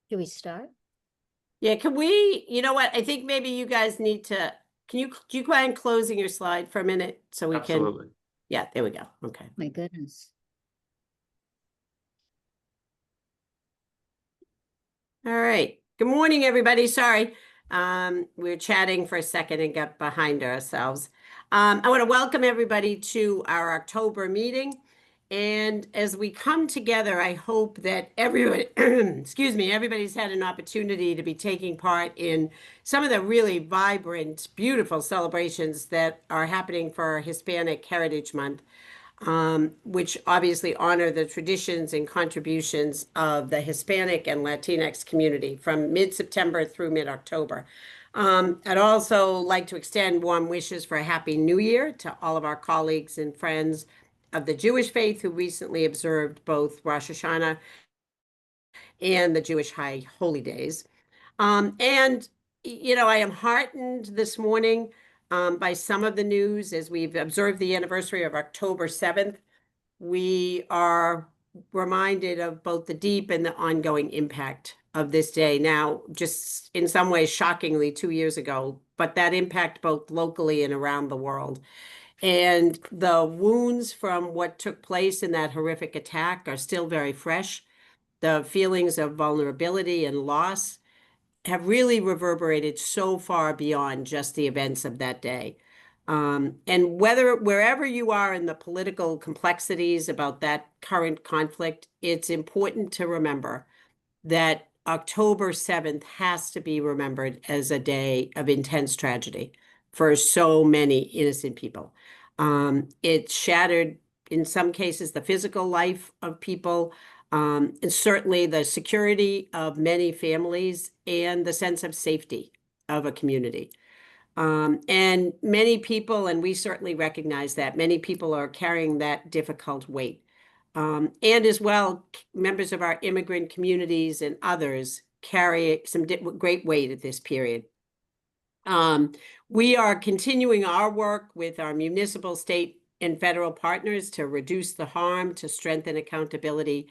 Can we start? Yeah, can we, you know what? I think maybe you guys need to, do you mind closing your slide for a minute so we can, Absolutely. yeah, there we go. Okay. My goodness. All right. Good morning, everybody. Sorry. We were chatting for a second and got behind ourselves. I want to welcome everybody to our October meeting. And as we come together, I hope that everybody, excuse me, everybody's had an opportunity to be taking part in some of the really vibrant, beautiful celebrations that are happening for Hispanic Heritage Month, which obviously honor the traditions and contributions of the Hispanic and Latinx community from mid-September through mid-October. I'd also like to extend warm wishes for a Happy New Year to all of our colleagues and friends of the Jewish faith who recently observed both Rosh Hashanah and the Jewish High Holy Days. And, I am heartened this morning by some of the news as we've observed the anniversary of October 7th. We are reminded of both the deep and the ongoing impact of this day. Now, just in some ways, shockingly, 2 years ago, but that impact both locally and around the world. And the wounds from what took place in that horrific attack are still very fresh. The feelings of vulnerability and loss have really reverberated so far beyond just the events of that day. And wherever you are in the political complexities about that current conflict, it's important to remember that October 7th has to be remembered as a day of intense tragedy for so many innocent people. It shattered, in some cases, the physical life of people, and certainly the security of many families and the sense of safety of a community. And many people, and we certainly recognize that, many people are carrying that difficult weight. And as well, members of our immigrant communities and others carry some great weight at this period. We are continuing our work with our municipal, state, and federal partners to reduce the harm, to strengthen accountability,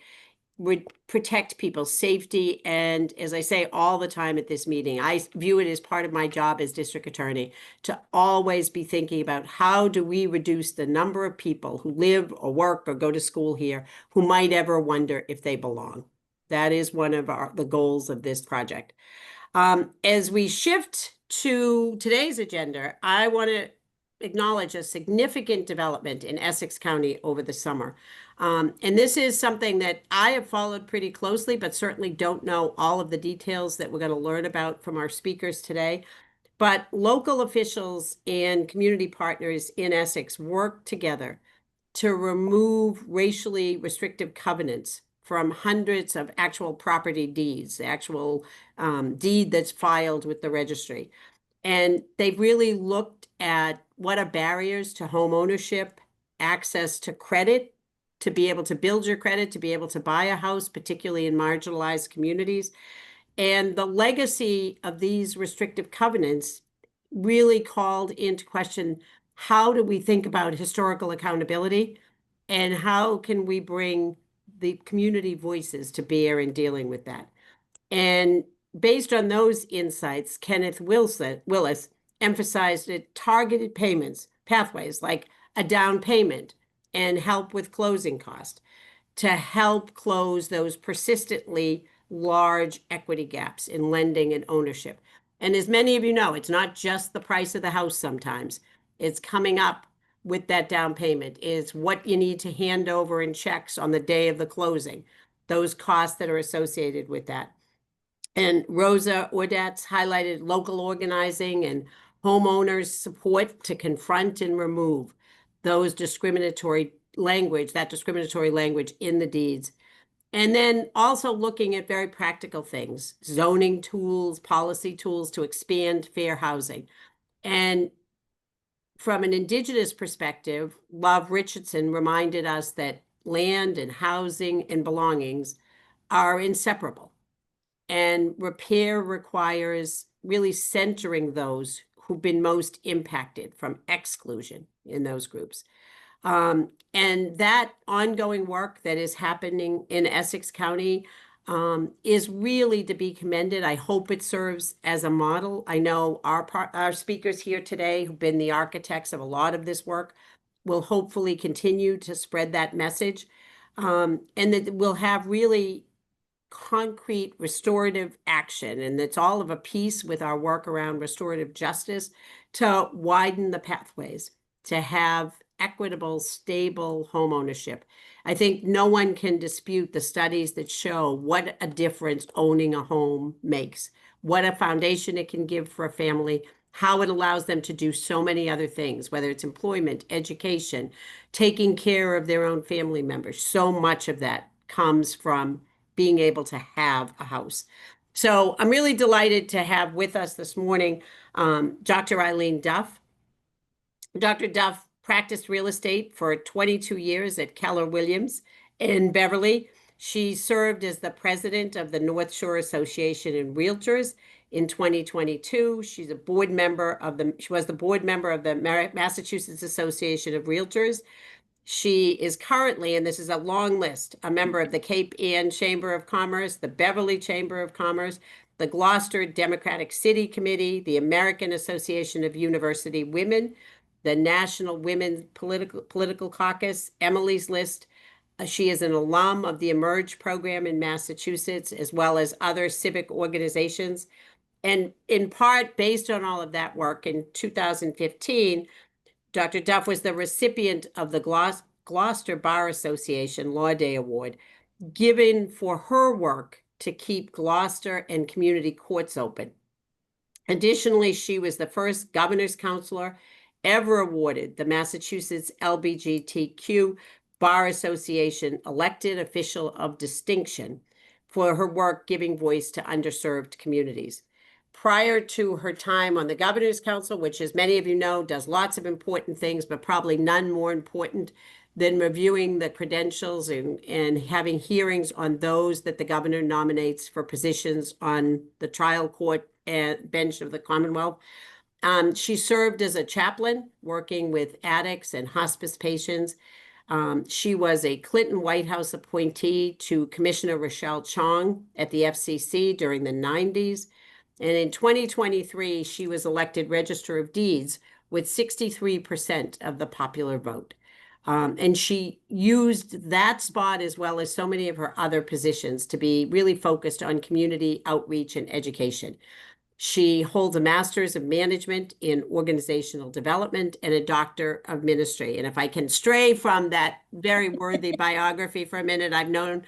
protect people's safety. And as I say all the time at this meeting, I view it as part of my job as district attorney to always be thinking about how do we reduce the number of people who live or work or go to school here who might ever wonder if they belong. That is one of the goals of this project. As we shift to today's agenda, I want to acknowledge a significant development in Essex County over the summer. And this is something that I have followed pretty closely, but certainly don't know all of the details that we're going to learn about from our speakers today. But local officials and community partners in Essex work together to remove racially restrictive covenants from hundreds of actual property deeds, the actual deed that's filed with the registry. And they've really looked at what are barriers to home ownership, access to credit, to be able to build your credit, to be able to buy a house, particularly in marginalized communities. And the legacy of these restrictive covenants really called into question, how do we think about historical accountability? And how can we bring the community voices to bear in dealing with that? And based on those insights, Kenneth Willis emphasized that targeted payments, pathways like a down payment and help with closing cost to help close those persistently large equity gaps in lending and ownership. And as many of you know, it's not just the price of the house sometimes. It's coming up with that down payment. It's what you need to hand over in checks on the day of the closing, those costs that are associated with that. And Rosa Ordetz highlighted local organizing and homeowners' support to confront and remove those discriminatory language, that discriminatory language in the deeds. And then also looking at very practical things, zoning tools, policy tools to expand fair housing. And from an Indigenous perspective, Love Richardson reminded us that land and housing and belongings are inseparable. And repair requires really centering those who've been most impacted from exclusion in those groups. And that ongoing work that is happening in Essex County, is really to be commended. I hope it serves as a model. I know our speakers here today, who've been the architects of a lot of this work, will hopefully continue to spread that message, and that we'll have really concrete restorative action, and it's all of a piece with our work around restorative justice to widen the pathways to have equitable, stable home ownership. I think no one can dispute the studies that show what a difference owning a home makes, what a foundation it can give for a family, how it allows them to do so many other things, whether it's employment, education, taking care of their own family members. So much of that comes from being able to have a house. So I'm really delighted to have with us this morning Dr. Eileen Duff. Dr. Duff practiced real estate for 22 years at Keller Williams in Beverly. She served as the president of the North Shore Association of Realtors in 2022. She was the board member of the Massachusetts Association of Realtors. She is currently, and this is a long list, a member of the Cape Ann Chamber of Commerce, the Beverly Chamber of Commerce, the Gloucester Democratic City Committee, the American Association of University Women, the National Women's Political Caucus, Emily's List. She is an alum of the Emerge program in Massachusetts, as well as other civic organizations. And in part, based on all of that work, in 2015, Dr. Duff was the recipient of the Gloucester Bar Association Law Day Award, given for her work to keep Gloucester and community courts open. Additionally, she was the first governor's counselor ever awarded the Massachusetts LGBTQ Bar Association elected official of distinction for her work giving voice to underserved communities. Prior to her time on the Governor's Council, which, as many of you know, does lots of important things, but probably none more important than reviewing the credentials and having hearings on those that the governor nominates for positions on the trial court and bench of the Commonwealth. She served as a chaplain working with addicts and hospice patients. She was a Clinton White House appointee to Commissioner Rochelle Chong at the FCC during the 90s. And in 2023, she was elected Register of Deeds with 63% of the popular vote. And she used that spot as well as so many of her other positions to be really focused on community outreach and education. She holds a master's of management in organizational development and a doctor of ministry. And if I can stray from that very worthy biography for a minute, I've known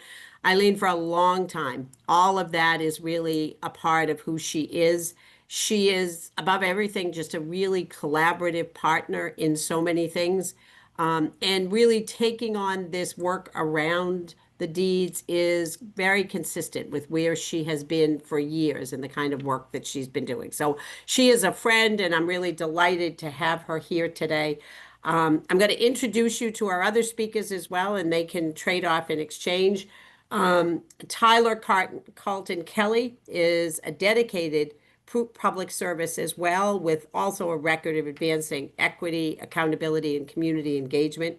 Eileen for a long time. All of that is really a part of who she is. She is, above everything, just a really collaborative partner in so many things. And really taking on this work around the deeds is very consistent with where she has been for years and the kind of work that she's been doing. So she is a friend, and I'm really delighted to have her here today. I'm going to introduce you to our other speakers as well, and they can trade off in exchange. Tyler Carlton Kelly is a dedicated public service as well, with also a record of advancing equity, accountability, and community engagement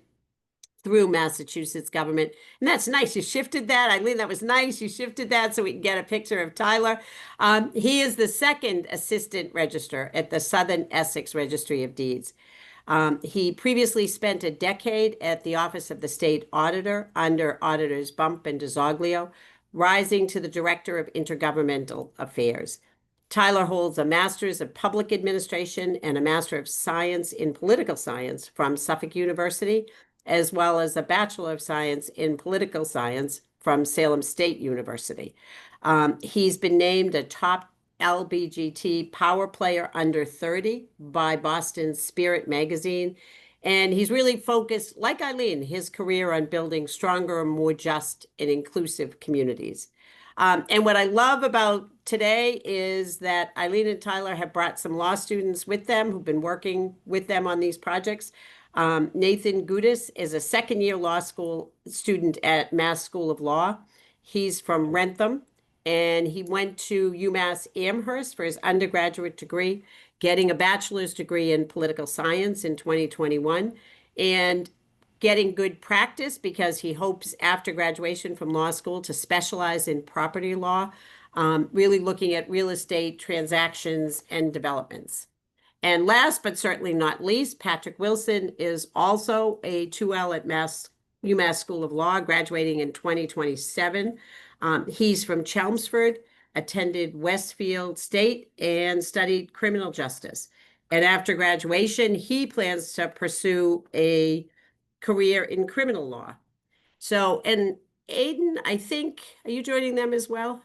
through Massachusetts government. And that's nice. You shifted that. Eileen, that was nice. You shifted that so we can get a picture of Tyler. He is the second assistant registrar at the Southern Essex Registry of Deeds. He previously spent a decade at the Office of the State Auditor under Auditors Bump and DiZoglio, rising to the Director of Intergovernmental Affairs. Tyler holds a Master's of Public Administration and a Master of Science in Political Science from Suffolk University, as well as a Bachelor of Science in Political Science from Salem State University. He's been named a top LBGT Power Player Under 30 by Boston's Spirit magazine. And he's really focused, like Eileen, his career on building stronger, more just and inclusive communities. And what I love about today is that Eileen and Tyler have brought some law students with them who've been working with them on these projects. Nathan Gudis is a second-year law school student at Mass School of Law. He's from Rentham, and he went to UMass Amherst for his undergraduate degree, getting a bachelor's degree in political science in 2021. And getting good practice because he hopes after graduation from law school to specialize in property law, really looking at real estate transactions and developments. And last but certainly not least, Patrick Wilson is also a 2L at UMass School of Law, graduating in 2027. He's from Chelmsford, attended Westfield State, and studied criminal justice. And after graduation, he plans to pursue a career in criminal law. So, and Aiden, I think, are you joining them as well?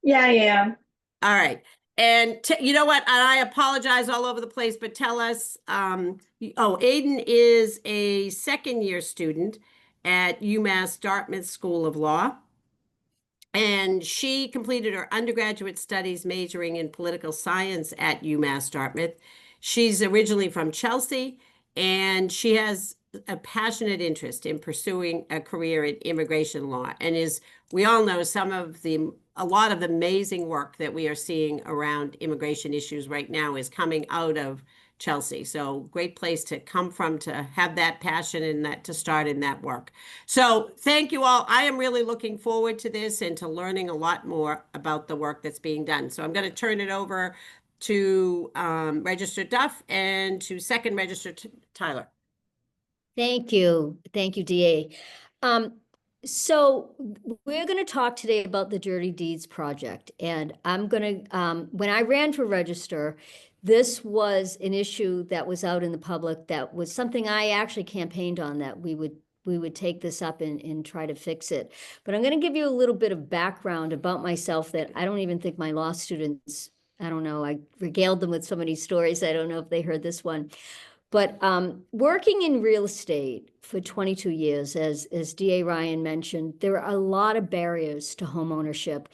Yeah, I am. All right. And you know what? I apologize all over the place, but tell us, oh, Aiden is a second year student at UMass Dartmouth School of Law. And she completed her undergraduate studies majoring in political science at UMass Dartmouth. She's originally from Chelsea, and she has a passionate interest in pursuing a career in immigration law, and is, we all know, a lot of the amazing work that we are seeing around immigration issues right now is coming out of Chelsea. So great place to come from, to have that passion and that to start in that work. So thank you all. I am really looking forward to this and to learning a lot more about the work that's being done. So I'm going to turn it over to Register Duff and to Second Register Tyler. Thank you. Thank you, DA. So we're going to talk today about the Dirty Deeds Project. And I'm going to, when I ran for Register, this was an issue that was out in the public, that was something I actually campaigned on, that we would take this up and try to fix it. But I'm going to give you a little bit of background about myself that I don't even think my law students, I don't know, I regaled them with so many stories. I don't know if they heard this one. But working in real estate for 22 years, as DA Ryan mentioned, there are a lot of barriers to home ownership.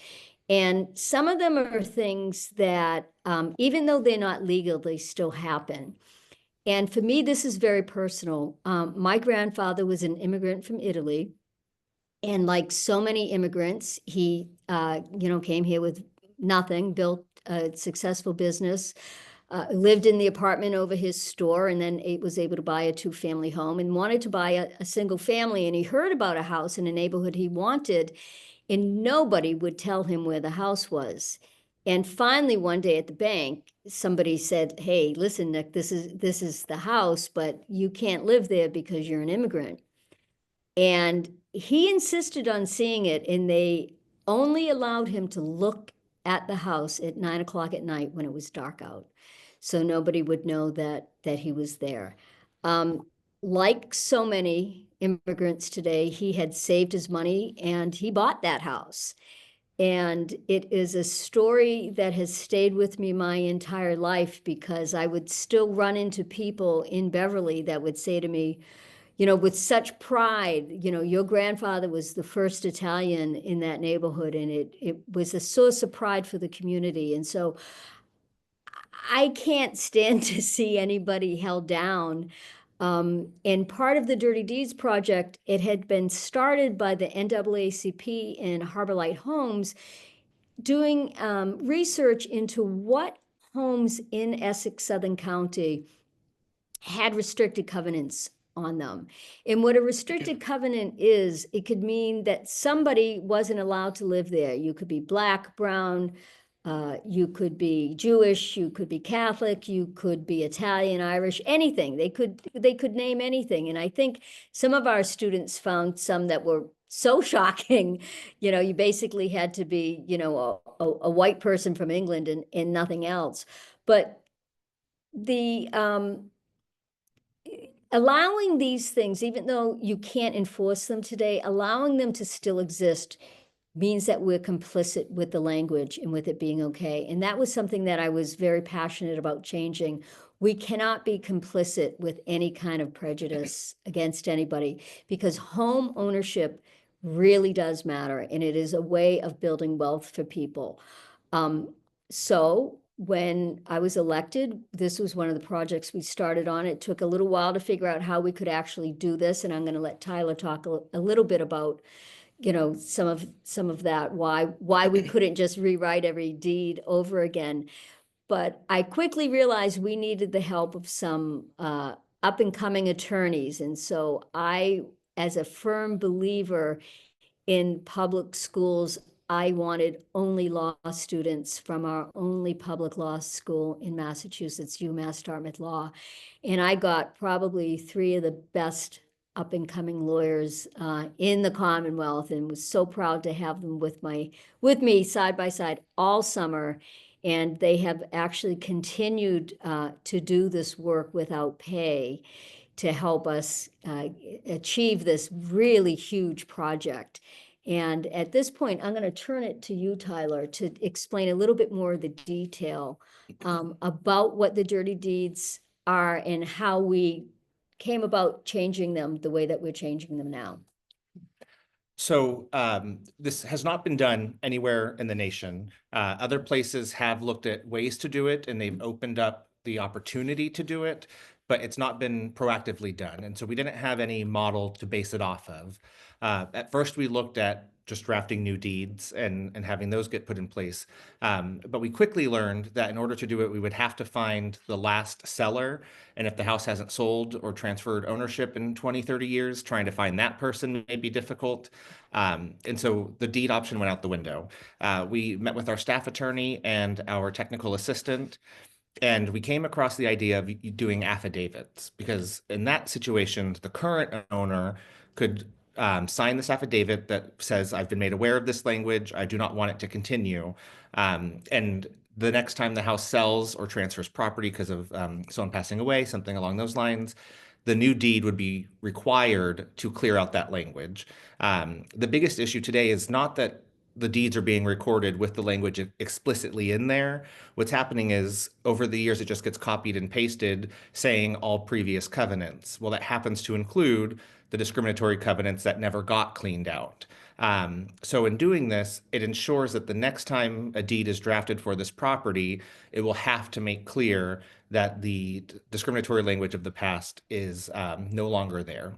And some of them are things that, even though they're not legal, they still happen. And for me, this is very personal. My grandfather was an immigrant from Italy. And like so many immigrants, he came here with nothing, built a successful business, lived in the apartment over his store, and then was able to buy a 2-family home and wanted to buy a single family. And he heard about a house in a neighborhood he wanted, and nobody would tell him where the house was. And finally, one day at the bank, somebody said, "Hey, listen, Nick, this is the house, but you can't live there because you're an immigrant." And he insisted on seeing it, and they only allowed him to look at the house at 9 o'clock at night when it was dark out, so nobody would know that he was there. Like so many immigrants today, he had saved his money and he bought that house. And it is a story that has stayed with me my entire life, because I would still run into people in Beverly that would say to me, with such pride, your grandfather was the first Italian in that neighborhood, and it was a source of pride for the community. And so I can't stand to see anybody held down. And part of the Dirty Deeds Project, it had been started by the NAACP and Harbor Light Homes, doing research into what homes in Essex, Southern County had restricted covenants on them. And what a restricted covenant is, it could mean that somebody wasn't allowed to live there. You could be Black, brown, you could be Jewish, you could be Catholic, you could be Italian, Irish, anything. They could name anything. And I think some of our students found some that were so shocking. You basically had to be, a white person from England and nothing else. But the allowing these things, even though you can't enforce them today, allowing them to still exist means that we're complicit with the language and with it being okay. And that was something that I was very passionate about changing. We cannot be complicit with any kind of prejudice against anybody, because home ownership really does matter, and it is a way of building wealth for people. So when I was elected, this was one of the projects we started on. It took a little while to figure out how we could actually do this, and I'm going to let Tyler talk a little bit about some of that, why we couldn't just rewrite every deed over again. But I quickly realized we needed the help of some up and coming attorneys. And so I, as a firm believer in public schools, I wanted only law students from our only public law school in Massachusetts, UMass Dartmouth Law. And I got probably 3 of the best up and coming lawyers in the Commonwealth, and was so proud to have them with me side by side all summer. And they have actually continued to do this work without pay to help us achieve this really huge project. And at this point, I'm going to turn it to you, Tyler, to explain a little bit more of the detail about what the dirty deeds are and how we came about changing them the way that we're changing them now. So this has not been done anywhere in the nation. Other places have looked at ways to do it, and they've opened up the opportunity to do it, but it's not been proactively done. And so we didn't have any model to base it off of. At first, we looked at just drafting new deeds and having those get put in place. But we quickly learned that in order to do it, we would have to find the last seller. And if the house hasn't sold or transferred ownership in 20, 30 years, trying to find that person may be difficult. And so the deed option went out the window. We met with our staff attorney and our technical assistant, and we came across the idea of doing affidavits, because in that situation, the current owner could sign this affidavit that says, I've been made aware of this language, I do not want it to continue. And the next time the house sells or transfers property because of someone passing away, something along those lines, the new deed would be required to clear out that language. The biggest issue today is not that the deeds are being recorded with the language explicitly in there. What's happening is over the years, it just gets copied and pasted saying all previous covenants. Well, that happens to include the discriminatory covenants that never got cleaned out. So in doing this, it ensures that the next time a deed is drafted for this property, it will have to make clear that the discriminatory language of the past is no longer there.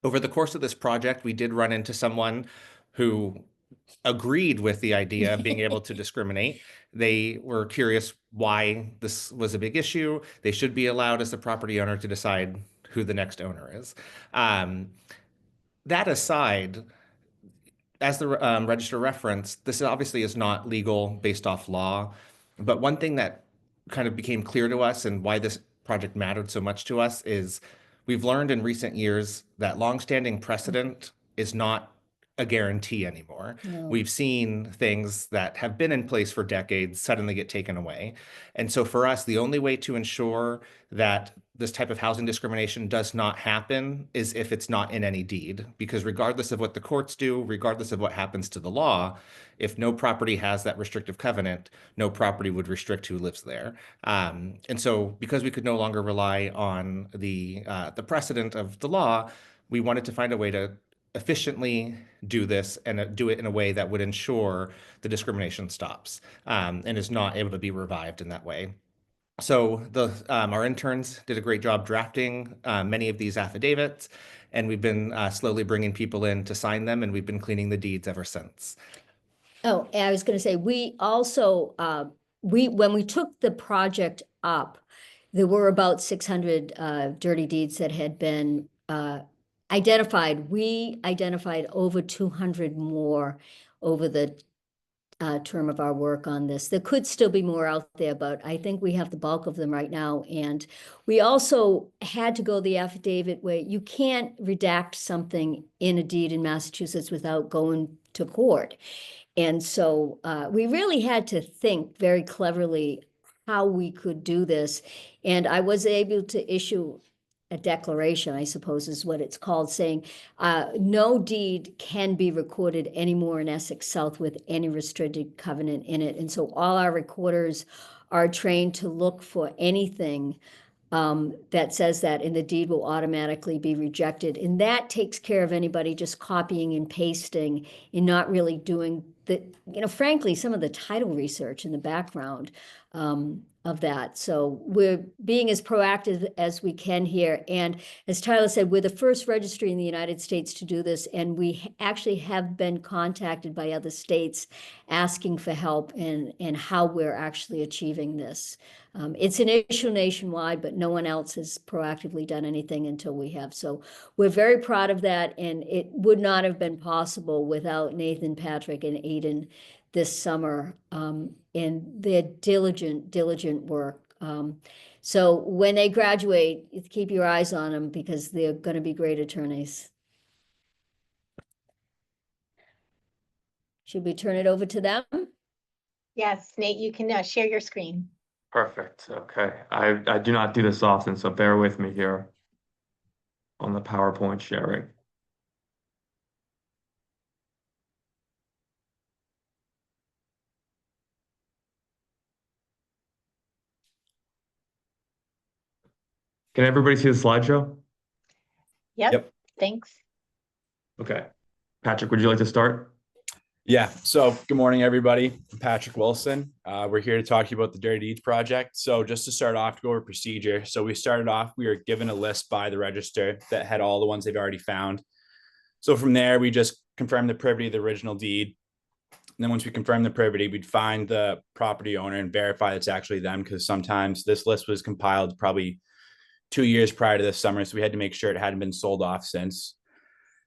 Over the course of this project, we did run into someone who agreed with the idea of being able to discriminate. They were curious why this was a big issue. They should be allowed as the property owner to decide who the next owner is. That aside, as the register referenced, this obviously is not legal based off law. But one thing that kind of became clear to us and why this project mattered so much to us is we've learned in recent years that longstanding precedent is not a guarantee anymore. No. We've seen things that have been in place for decades suddenly get taken away. And so for us, the only way to ensure that this type of housing discrimination does not happen is if it's not in any deed, because regardless of what the courts do, regardless of what happens to the law, if no property has that restrictive covenant, no property would restrict who lives there. And so because we could no longer rely on the precedent of the law, we wanted to find a way to efficiently do this and do it in a way that would ensure the discrimination stops and is not able to be revived in that way. So our interns did a great job drafting many of these affidavits, and we've been slowly bringing people in to sign them, and we've been cleaning the deeds ever since. Oh, I was going to say, we also, when we took the project up, there were about 600 dirty deeds that had been identified. We identified over 200 more over the term of our work on this. There could still be more out there, but I think we have the bulk of them right now. And we also had to go the affidavit way. You can't redact something in a deed in Massachusetts without going to court. And so we really had to think very cleverly how we could do this. And I was able to issue a declaration, I suppose is what it's called, saying no deed can be recorded anymore in Essex South with any restricted covenant in it. And so all our recorders are trained to look for anything that says that, and the deed will automatically be rejected. And that takes care of anybody just copying and pasting and not really doing frankly, some of the title research in the background of that. So we're being as proactive as we can here. And as Tyler said, we're the first registry in the United States to do this. And we actually have been contacted by other states asking for help and how we're actually achieving this. It's an issue nationwide, but no one else has proactively done anything until we have. So we're very proud of that. And it would not have been possible without Nathan, Patrick, and Aiden this summer in their diligent work. So when they graduate, keep your eyes on them because they're going to be great attorneys. Should we turn it over to them? Yes, Nate, you can share your screen. Perfect. Okay. I do not do this often, so bear with me here on the PowerPoint sharing. Can everybody see the slideshow? Yep. Thanks. Okay. Patrick, would you like to start? Yeah. So good morning, everybody. I'm Patrick Wilson. We're here to talk to you about the Dirty Deeds Project. So just to start off, to go over procedure. So we started off, we were given a list by the register that had all the ones they've already found. So from there, we just confirmed the privity of the original deed. And then once we confirm the privity, we'd find the property owner and verify it's actually them, because sometimes this list was compiled probably 2 years prior to this summer. So we had to make sure it hadn't been sold off since.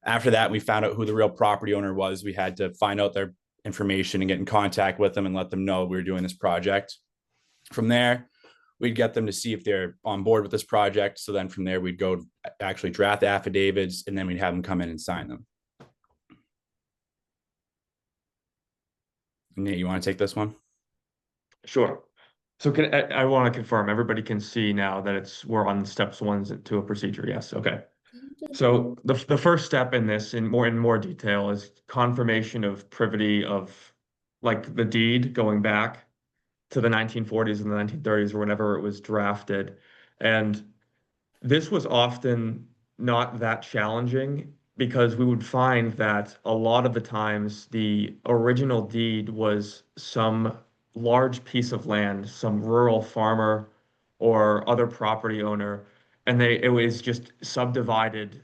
After that, we found out who the real property owner was. We had to find out their information and get in contact with them and let them know we were doing this project. From there, we'd get them to see if they're on board with this project. So then from there, we'd go actually draft affidavits, and then we'd have them come in and sign them. Nate, you want to take this one? Sure. So I want to confirm everybody can see now that we're on steps 1 to a procedure. Yes. Okay. So the first step in this in more detail is confirmation of privity of like the deed going back to the 1940s and the 1930s or whenever it was drafted. And this was often not that challenging because we would find that a lot of the times the original deed was some large piece of land, some rural farmer or other property owner, and it was just subdivided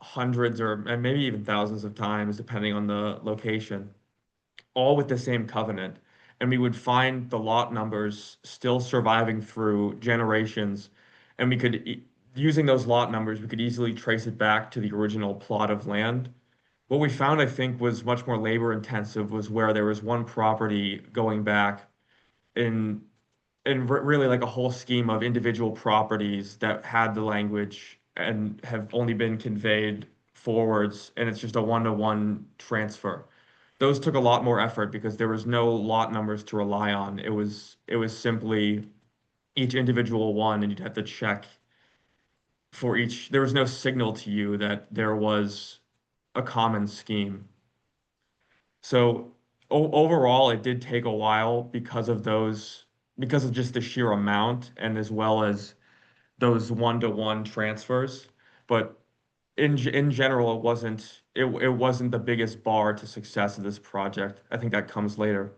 hundreds or and maybe even thousands of times, depending on the location, all with the same covenant. And we would find the lot numbers still surviving through generations, and we could, using those lot numbers, we could easily trace it back to the original plot of land. What we found, I think, was much more labor intensive was where there was one property going back in really like a whole scheme of individual properties that had the language and have only been conveyed forwards, and it's just a one-to-one transfer. Those took a lot more effort because there was no lot numbers to rely on. It was simply each individual one, and you'd have to check for each. There was no signal to you that there was a common scheme. So overall, it did take a while because of just the sheer amount and as well as those one-to-one transfers. But in general, it wasn't the biggest bar to success of this project. I think that comes later.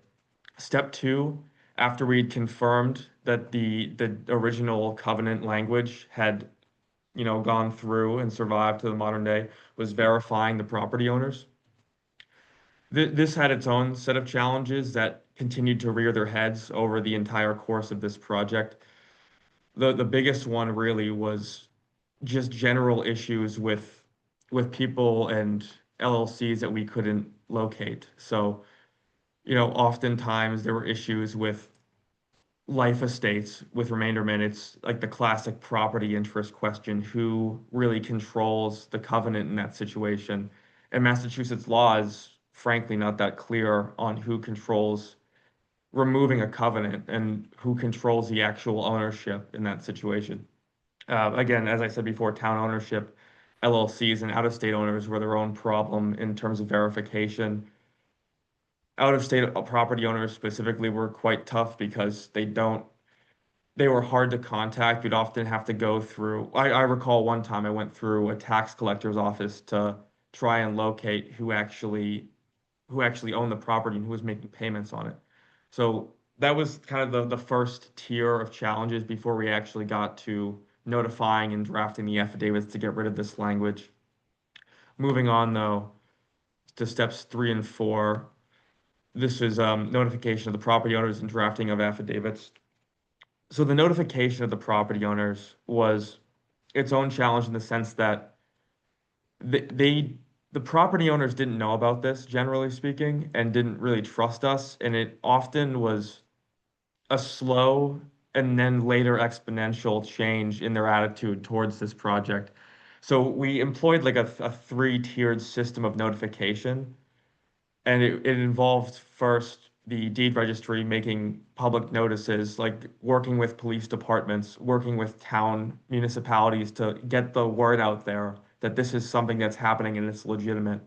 Step 2, after we'd confirmed that the original covenant language had, gone through and survived to the modern day, was verifying the property owners. This had its own set of challenges that continued to rear their heads over the entire course of this project. The biggest one really was just general issues with people and LLCs that we couldn't locate. So, oftentimes there were issues with life estates with remainder minutes, like the classic property interest question, who really controls the covenant in that situation? And Massachusetts law is frankly not that clear on who controls removing a covenant and who controls the actual ownership in that situation. Again, as I said before, town ownership, LLCs, and out-of-state owners were their own problem in terms of verification. Out-of-state property owners specifically were quite tough because they were hard to contact. You'd often have to go through, I recall one time I went through a tax collector's office to try and locate who who actually owned the property and who was making payments on it. So that was kind of the first tier of challenges before we actually got to notifying and drafting the affidavits to get rid of this language. Moving on though to steps 3 and 4. This is notification of the property owners and drafting of affidavits. So the notification of the property owners was its own challenge in the sense that the property owners didn't know about this, generally speaking, and didn't really trust us, and it often was a slow and then later exponential change in their attitude towards this project. So we employed like a 3-tiered system of notification, and it involved first the deed registry making public notices, like working with police departments, working with town municipalities to get the word out there that this is something that's happening and it's legitimate.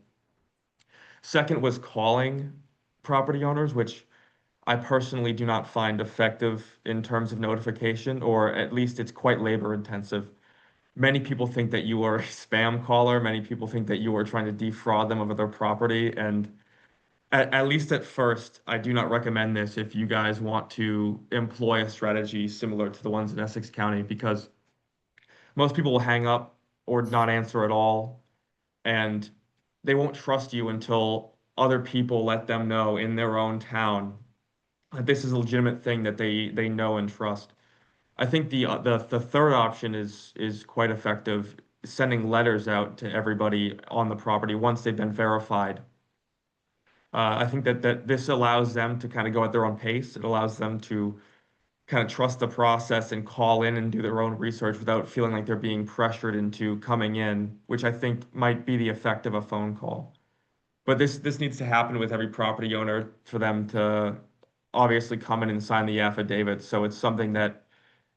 Second was calling property owners, which I personally do not find effective in terms of notification, or at least it's quite labor intensive. Many people think that you are a spam caller. Many people think that you are trying to defraud them of their property. And at least at first, I do not recommend this if you guys want to employ a strategy similar to the ones in Essex County, because most people will hang up or not answer at all, and they won't trust you until other people let them know in their own town that this is a legitimate thing that they know and trust. I think the third option is quite effective, sending letters out to everybody on the property once they've been verified. I think that this allows them to kind of go at their own pace. It allows them to kind of trust the process and call in and do their own research without feeling like they're being pressured into coming in, which I think might be the effect of a phone call. But this needs to happen with every property owner for them to obviously come in and sign the affidavit. So it's something that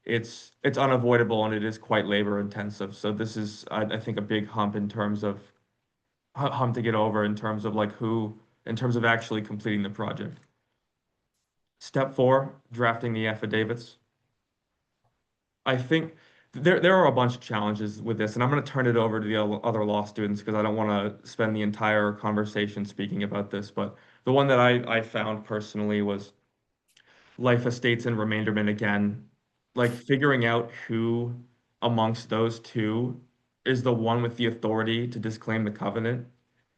it's unavoidable and it is quite labor intensive. So this is, I think, a big hump in terms of hump to get over in terms of like in terms of actually completing the project. Step 4, drafting the affidavits. I think there are a bunch of challenges with this, and I'm going to turn it over to the other law students because I don't want to spend the entire conversation speaking about this. But the one that I found personally was life estates and remainderment again. Like figuring out who amongst those two is the one with the authority to disclaim the covenant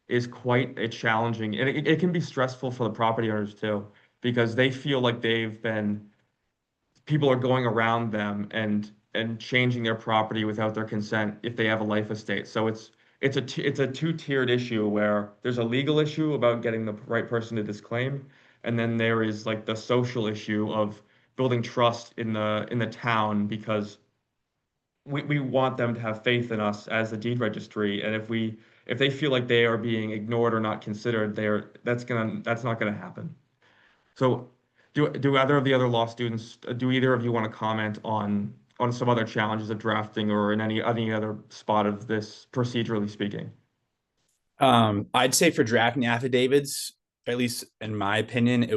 is quite a challenging, and it can be stressful for the property owners too, because they feel like people are going around them and changing their property without their consent if they have a life estate. So it's a two-tiered issue where there's a legal issue about getting the right person to disclaim, and then there is like the social issue of building trust in the town, because we want them to have faith in us as the deed registry, and if they feel like they are being ignored or not considered, that's not gonna happen. So do either of the other law students, do either of you want to comment on some other challenges of drafting or in any other spot of this, procedurally speaking? I'd say for drafting affidavits, at least in my opinion,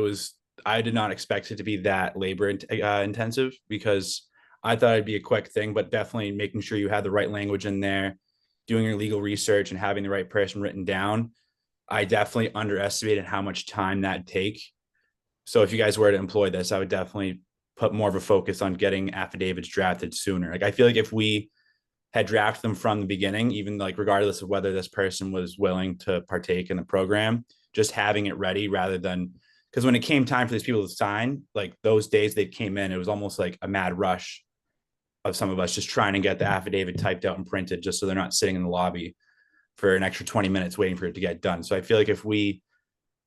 I did not expect it to be that labor intensive, because I thought it'd be a quick thing, but definitely making sure you had the right language in there, doing your legal research and having the right person written down. I definitely underestimated how much time that'd take. So if you guys were to employ this, I would definitely put more of a focus on getting affidavits drafted sooner. Like I feel like if we had drafted them from the beginning, even like regardless of whether this person was willing to partake in the program, just having it ready rather than, because when it came time for these people to sign, like those days they came in, it was almost like a mad rush of some of us just trying to get the affidavit typed out and printed just so they're not sitting in the lobby for an extra 20 minutes waiting for it to get done. So I feel like if we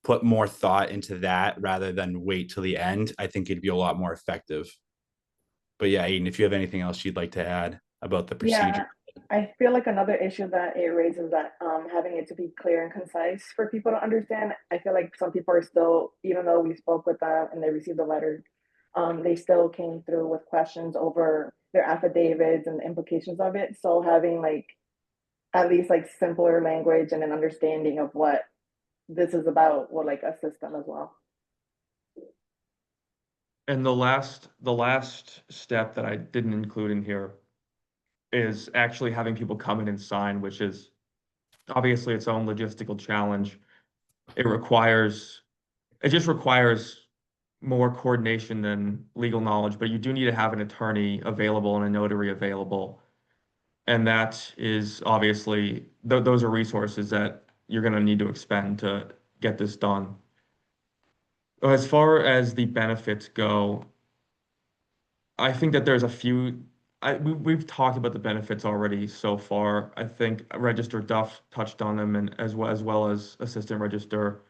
put more thought into that rather than wait till the end, I think it'd be a lot more effective. But yeah, Aiden, if you have anything else you'd like to add about the procedure. Yeah, I feel like another issue that it raises that having it to be clear and concise for people to understand. I feel like some people are still, even though we spoke with them and they received the letter, they still came through with questions over their affidavits and the implications of it. So having like at least like simpler language and an understanding of what this is about will like assist them as well. And the last step that I didn't include in here is actually having people come in and sign, which is obviously its own logistical challenge. it just requires more coordination than legal knowledge, but you do need to have an attorney available and a notary available. And that is obviously, those are resources that you're going to need to expend to get this done. As far as the benefits go, I think that there's a few, we've talked about the benefits already so far. I think Register Duff touched on them, and as well as Assistant Register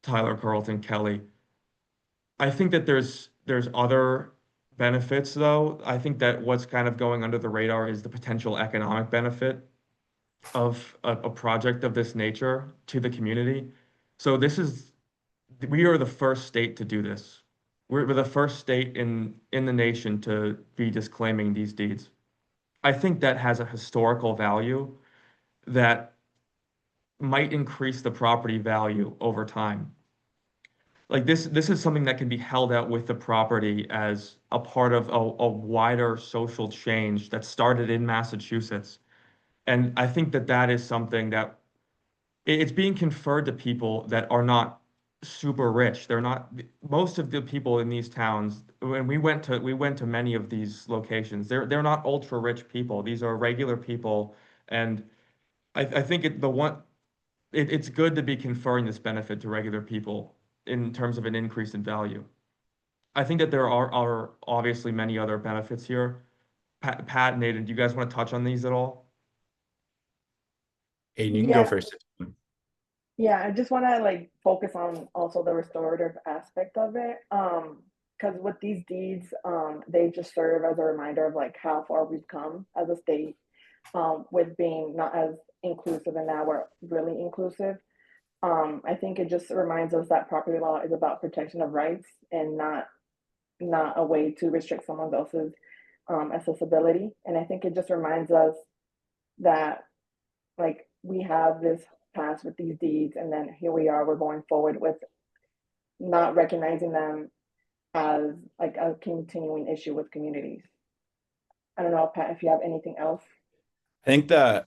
Tyler Carlton Kelly. I think that there's other benefits though. I think that what's kind of going under the radar is the potential economic benefit of a project of this nature to the community. So we are the first state to do this. We're the first state in the nation to be disclaiming these deeds. I think that has a historical value that might increase the property value over time. Like this is something that can be held out with the property as a part of a wider social change that started in Massachusetts. And I think that that is something that it's being conferred to people that are not super rich. They're not, most of the people in these towns, when we went to many of these locations, they're not ultra rich people. These are regular people. And I think it's good to be conferring this benefit to regular people in terms of an increase in value. I think that there are obviously many other benefits here. Pat, Nathan, do you guys want to touch on these at all? Aiden, you can go Yeah. first. Yeah, I just want to like focus on also the restorative aspect of it. Because with these deeds, they just serve as a reminder of like how far we've come as a state, with being not as inclusive, and now we're really inclusive. I think it just reminds us that property law is about protection of rights and not a way to restrict someone else's accessibility. And I think it just reminds us that like we have this past with these deeds, and then here we are, we're going forward with not recognizing them as like a continuing issue with communities. I don't know, Pat, if you have anything else. I think the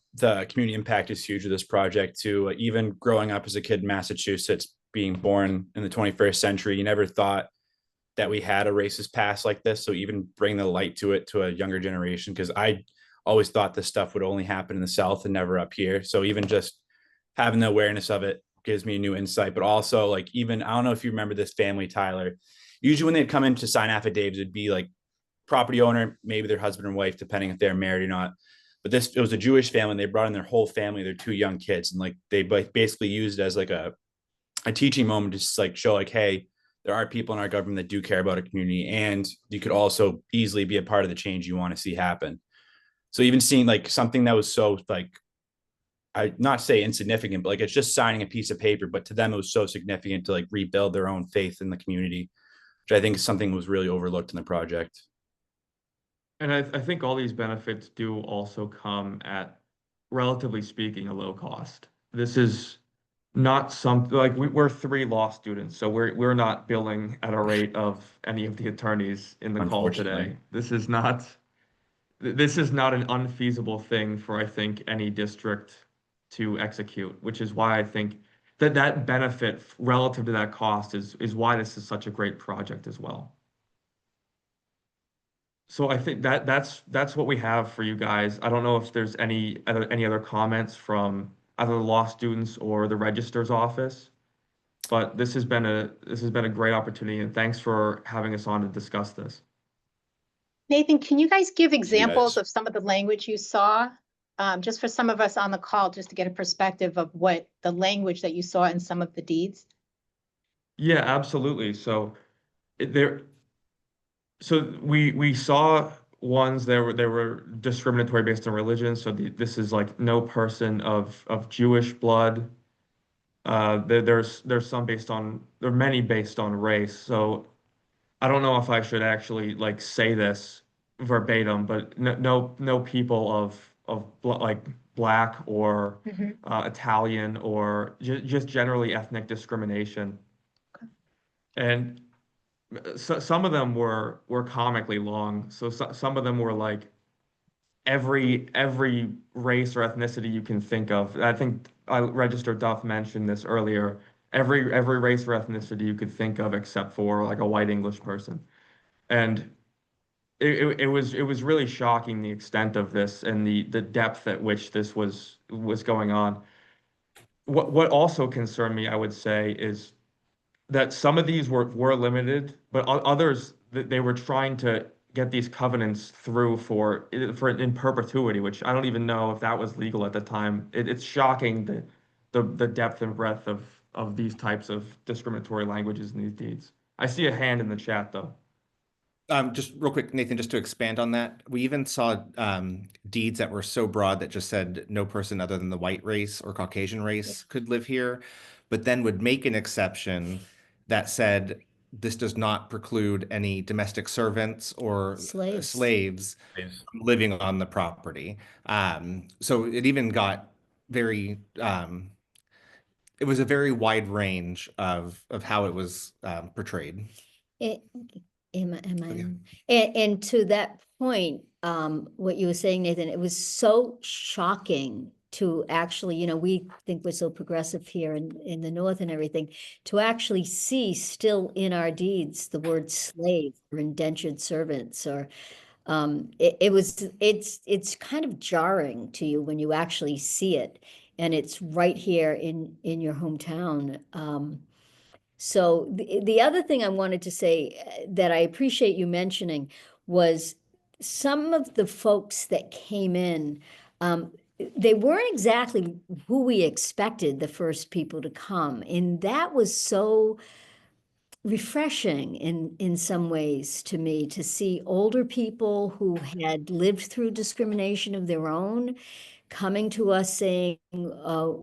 community impact is huge with this project too. Even growing up as a kid in Massachusetts, being born in the 21st century, you never thought that we had a racist past like this. So even bring the light to it to a younger generation, because I always thought this stuff would only happen in the South and never up here. So even just having the awareness of it gives me a new insight. But also, like, even I don't know if you remember this family, Tyler. Usually when they'd come in to sign affidavits, it'd be like property owner, maybe their husband or wife, depending if they're married or not. But it was a Jewish family, and they brought in their whole family, their two young kids, and like they basically used it as like a teaching moment to just like show like, hey, there are people in our government that do care about a community, and you could also easily be a part of the change you want to see happen. So even seeing like something that was so like, I not say insignificant, but like it's just signing a piece of paper, but to them it was so significant to like rebuild their own faith in the community, which I think is something that was really overlooked in the project. And I think all these benefits do also come at, relatively speaking, a low cost. This is not something like we're three law students, so we're not billing at a rate of any of the attorneys in the call today. Unfortunately. This is not an unfeasible thing for, I think, any district to execute, which is why I think that benefit relative to that cost is why this is such a great project as well. So I think that's what we have for you guys. I don't know if there's any other comments from either the law students or the registrar's office, but this has been a great opportunity, and thanks for having us on to discuss this. Nathan, can you guys give guys. examples of some of the language you saw? Just for some of us on the call, just to get a perspective of what the language that you saw in some of the deeds. Yeah, absolutely. We saw ones that were discriminatory based on religion. So this is like no person of Jewish blood. There's there are many based on race. So I don't know if I should actually like say this verbatim, but no people like black or Italian or just generally ethnic discrimination. And so some of them were comically long. So some of them were like every race or ethnicity you can think of. I think Register Duff mentioned this earlier. every race or ethnicity you could think of except for like a white English person. And it was really shocking the extent of this and the depth at which this was going on. What also concerned me, I would say, is that some of these were limited, but others they were trying to get these covenants through for in perpetuity, which I don't even know if that was legal at the time. It's shocking the depth and breadth of these types of discriminatory languages in these deeds. I see a hand in the chat though. Just real quick, Nathan, just to expand on that, we even saw deeds that were so broad that just said no person other than the white race or Caucasian race could live here, but then would make an exception that said this does not preclude any domestic servants or Slaves. living on the property. So it even got very it was a very wide range of how it was portrayed. Am I? Yeah. And to that point, what you were saying, Nathan, it was so shocking to actually, we think we're so progressive here in the North and everything, to actually see still in our deeds the word slave or indentured servants, or it's kind of jarring to you when you actually see it, and it's right here in your hometown. So the other thing I wanted to say that I appreciate you mentioning was some of the folks that came in, they weren't exactly who we expected the first people to come. And that was so refreshing in some ways to me, to see older people who had lived through discrimination of their own coming to us saying, no,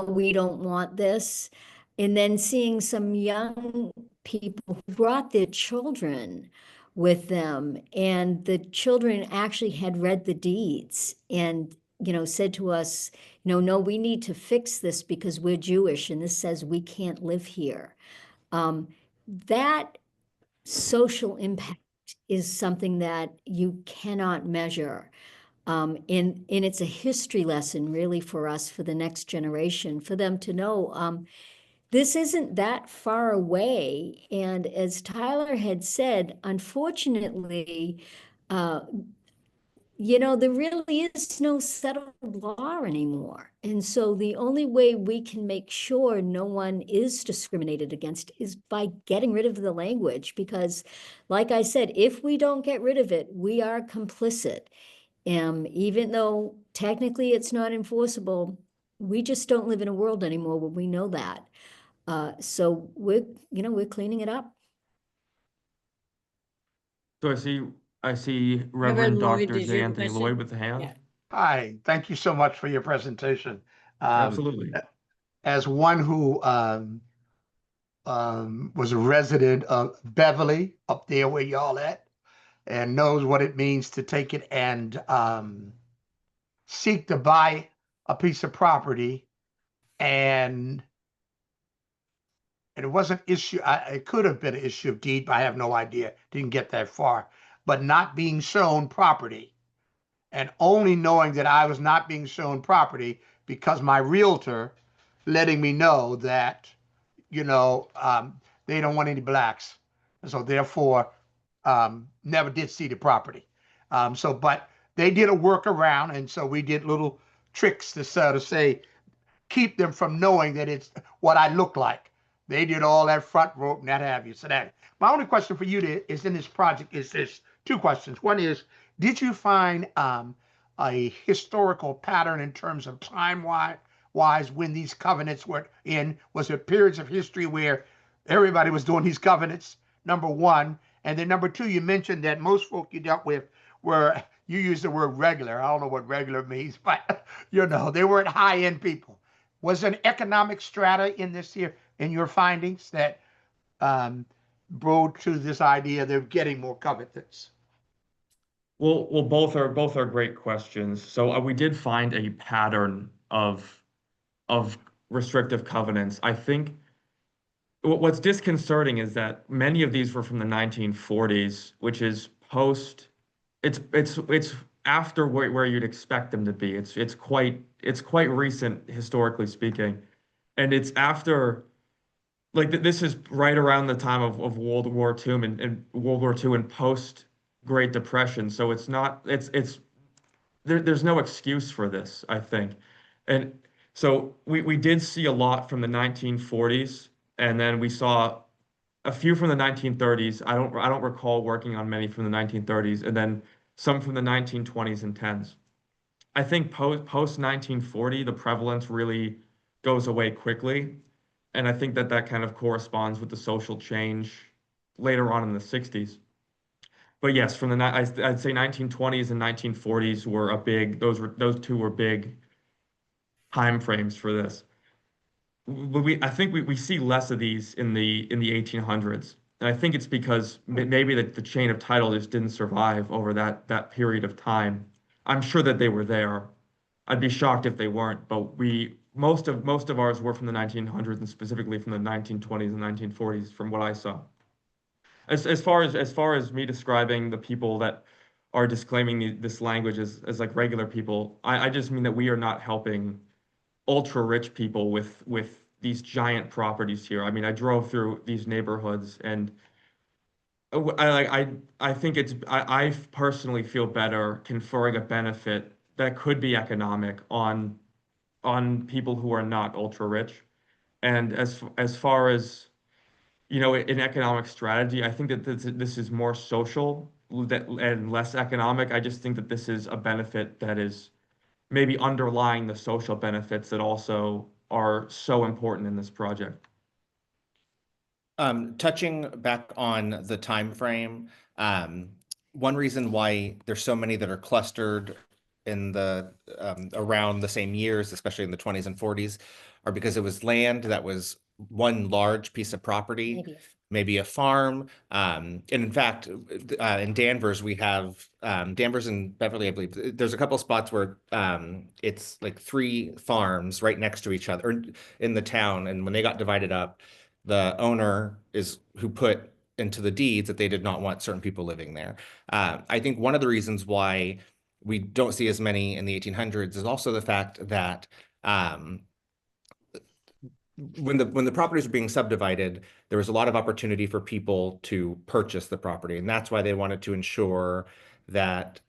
we don't want this. And then seeing some young people who brought their children with them, and the children actually had read the deeds and, said to us, no, we need to fix this because we're Jewish and this says we can't live here. That social impact is something that you cannot measure. And it's a history lesson really for us, for the next generation, for them to know this isn't that far away. And as Tyler had said, unfortunately, there really is no settled law anymore. And so the only way we can make sure no one is discriminated against is by getting rid of the language. Because like I said, if we don't get rid of it, we are complicit. Even though technically it's not enforceable, we just don't live in a world anymore where we know that. So we're cleaning it up. So I see Reverend Reverend Lloyd, Dr. did you have a Anthony question? Lloyd with the hand. Yeah. Hi, thank you so much for your presentation. Absolutely. As one who was a resident of Beverly, up there where y'all at, and knows what it means to take it and seek to buy a piece of property, and it wasn't issue. It could have been an issue of deed, but I have no idea. Didn't get that far. But not being shown property, and only knowing that I was not being shown property because my realtor letting me know that, they don't want any blacks. And so therefore, never did see the property. But they did a workaround. And so we did little tricks to sort of say, keep them from knowing that it's what I look like. They did all that front rope and that have you. So my only question for you is in this project is this two questions. One is, did you find a historical pattern in terms of time-wise when these covenants were in? Was there periods of history where everybody was doing these covenants, number one? And then number two, you mentioned that most folk you dealt with were, you used the word regular. I don't know what regular means, but they weren't high-end people. Was there an economic strata in this here, in your findings, that brought to this idea they're getting more covetous? Well, both are great questions. So we did find a pattern of restrictive covenants. I think what's disconcerting is that many of these were from the 1940s, which is post. It's after where you'd expect them to be. It's quite recent historically speaking. And it's after, like, this is right around the time of World War II and World War II and post Great Depression. So it's not, there's no excuse for this, I think. And so we did see a lot from the 1940s, and then we saw a few from the 1930s. I don't recall working on many from the 1930s, and then some from the 1920s and 10s. I think post 1940, the prevalence really goes away quickly, and I think that kind of corresponds with the social change later on in the 60s. But yes, from I'd say 1920s and 1940s were a big, those two were big time frames for this. But I think we see less of these in the 1800s. And I think it's because maybe the chain of title just didn't survive over that period of time. I'm sure that they were there. I'd be shocked if they weren't, but most of ours were from the 1900s and specifically from the 1920s and 1940s from what I saw. As far as me describing the people that are disclaiming this language as like regular people, I just mean that we are not helping ultra rich people with these giant properties here. I mean, I drove through these neighborhoods and I think I personally feel better conferring a benefit that could be economic on people who are not ultra rich. And as far as in economic strategy, I think that this is more social and less economic. I just think that this is a benefit that is maybe underlying the social benefits that also are so important in this project. Touching back on the time frame, one reason why there's so many that are clustered in the around the same years, especially in the 20s and 40s, are because it was land that was one large piece of property, maybe a farm. And in fact, in Danvers, we have Danvers and Beverly, I believe, there's a couple spots where it's like 3 farms right next to each other in the town. And when they got divided up, the owner is who put into the deeds that they did not want certain people living there. I think one of the reasons why we don't see as many in the 1800s is also the fact that when the properties were being subdivided, there was a lot of opportunity for people to purchase the property. And that's why they wanted to ensure that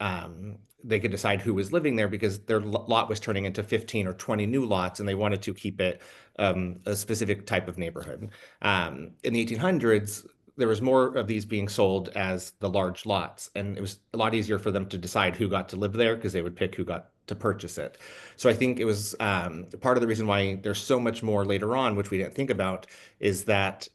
they could decide who was living there, because their lot was turning into 15 or 20 new lots, and they wanted to keep it a specific type of neighborhood. In the 1800s, there was more of these being sold as the large lots, and it was a lot easier for them to decide who got to live there because they would pick who got to purchase it. So I think it was part of the reason why there's so much more later on, which we didn't think about, is that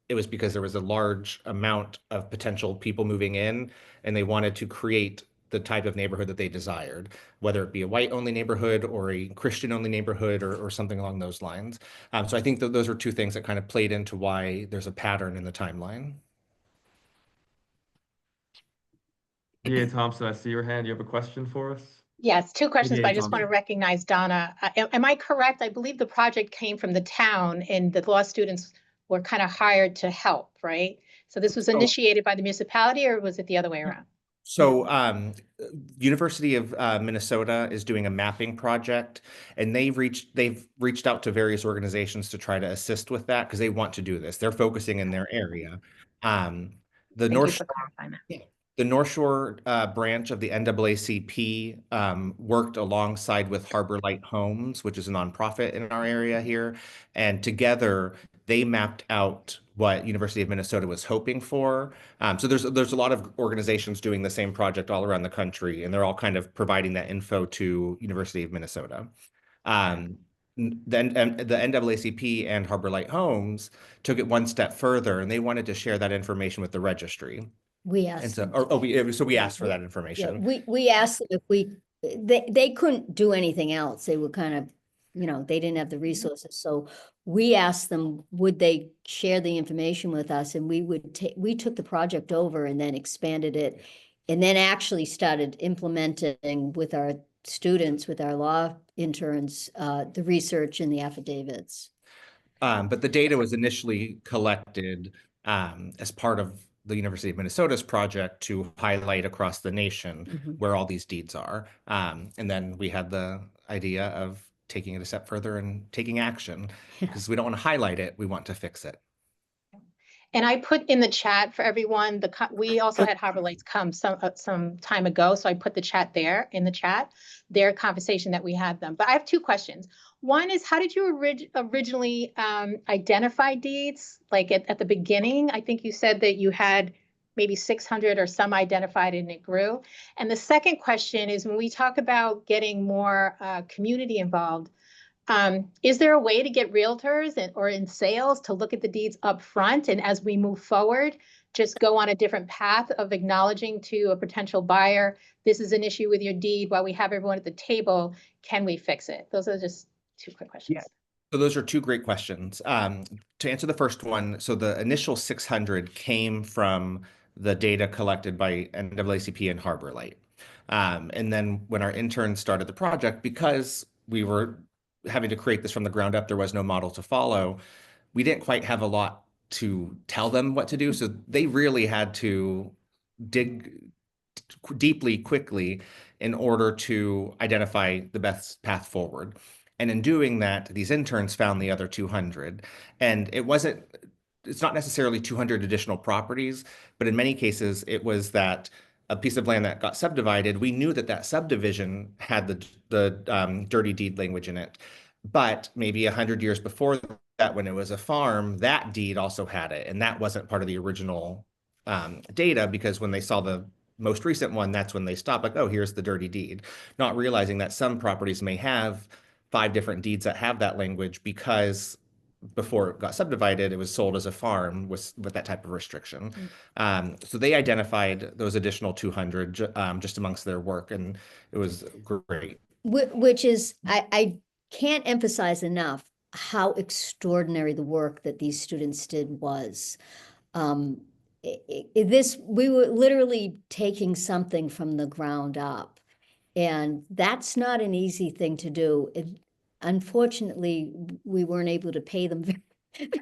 it was because there was a large amount of potential people moving in, and they wanted to create the type of neighborhood that they desired, whether it be a white-only neighborhood or a Christian-only neighborhood or something along those lines. So I think that those are two things that kind of played into why there's a pattern in the timeline. D.A. Thompson, I see your hand. You have a question for us? Yes, 2 questions, D.A. but I just want to Thompson. recognize Donna. Am I correct? I believe the project came from the town and the law students were kind of hired to help, right? So this was initiated by the municipality, or was it the other way around? So University of Minnesota is doing a mapping project, and they've reached out to various organizations to try to assist with that because they want to do this. They're focusing in their area. The Thank you for clarifying that. The North Shore branch of the NAACP worked alongside with Harbor Light Homes, which is a nonprofit in our area here. And together, they mapped out what University of Minnesota was hoping for. So there's a lot of organizations doing the same project all around the country, and they're all kind of providing that info to University of Minnesota. Then the NAACP and Harbor Light Homes took it one step further, and they wanted to share that information with the registry. We asked. And so, them. so we asked for that Yeah, information. we asked them if they couldn't do anything else. They were kind of, they didn't have the resources. So we asked them, would they share the information with us? And we took the project over and then expanded it, and then actually started implementing with our students, with our law interns, the research and the affidavits. But the data was initially collected as part of the University of Minnesota's project to highlight across the nation where all these deeds are. And then we had the idea of taking it a step further and taking action, because we don't want to highlight it, we want to fix it. And I put in the chat for everyone, we also had Harbor Lights come some time ago, so I put the chat there in the chat, their conversation that we had them. But I have two questions. One is, how did you originally identify deeds? Like at the beginning, I think you said that you had maybe 600 or some identified and it grew. And the second question is, when we talk about getting more community involved, is there a way to get realtors or in sales to look at the deeds up front, and as we move forward, just go on a different path of acknowledging to a potential buyer, this is an issue with your deed, while we have everyone at the table, can we fix it? Those are just two quick questions. Yeah. So those are two great questions. To answer the first one, so the initial 600 came from the data collected by NAACP and Harbor Light. And then when our interns started the project, because we were having to create this from the ground up, there was no model to follow. We didn't quite have a lot to tell them what to do. So they really had to dig deeply, quickly, in order to identify the best path forward. And in doing that, these interns found the other 200. And it's not necessarily 200 additional properties, but in many cases, it was that a piece of land that got subdivided, we knew that that subdivision had the dirty deed language in it. But maybe 100 years before that, when it was a farm, that deed also had it. And that wasn't part of the original data, because when they saw the most recent one, that's when they stopped, like, oh, here's the dirty deed. Not realizing that some properties may have 5 different deeds that have that language, because before it got subdivided, it was sold as a farm with that type of restriction. So they identified those additional 200 just amongst their work, and it was great. Which is, I can't emphasize enough how extraordinary the work that these students did was. We were literally taking something from the ground up, and that's not an easy thing to do. Unfortunately, we weren't able to pay them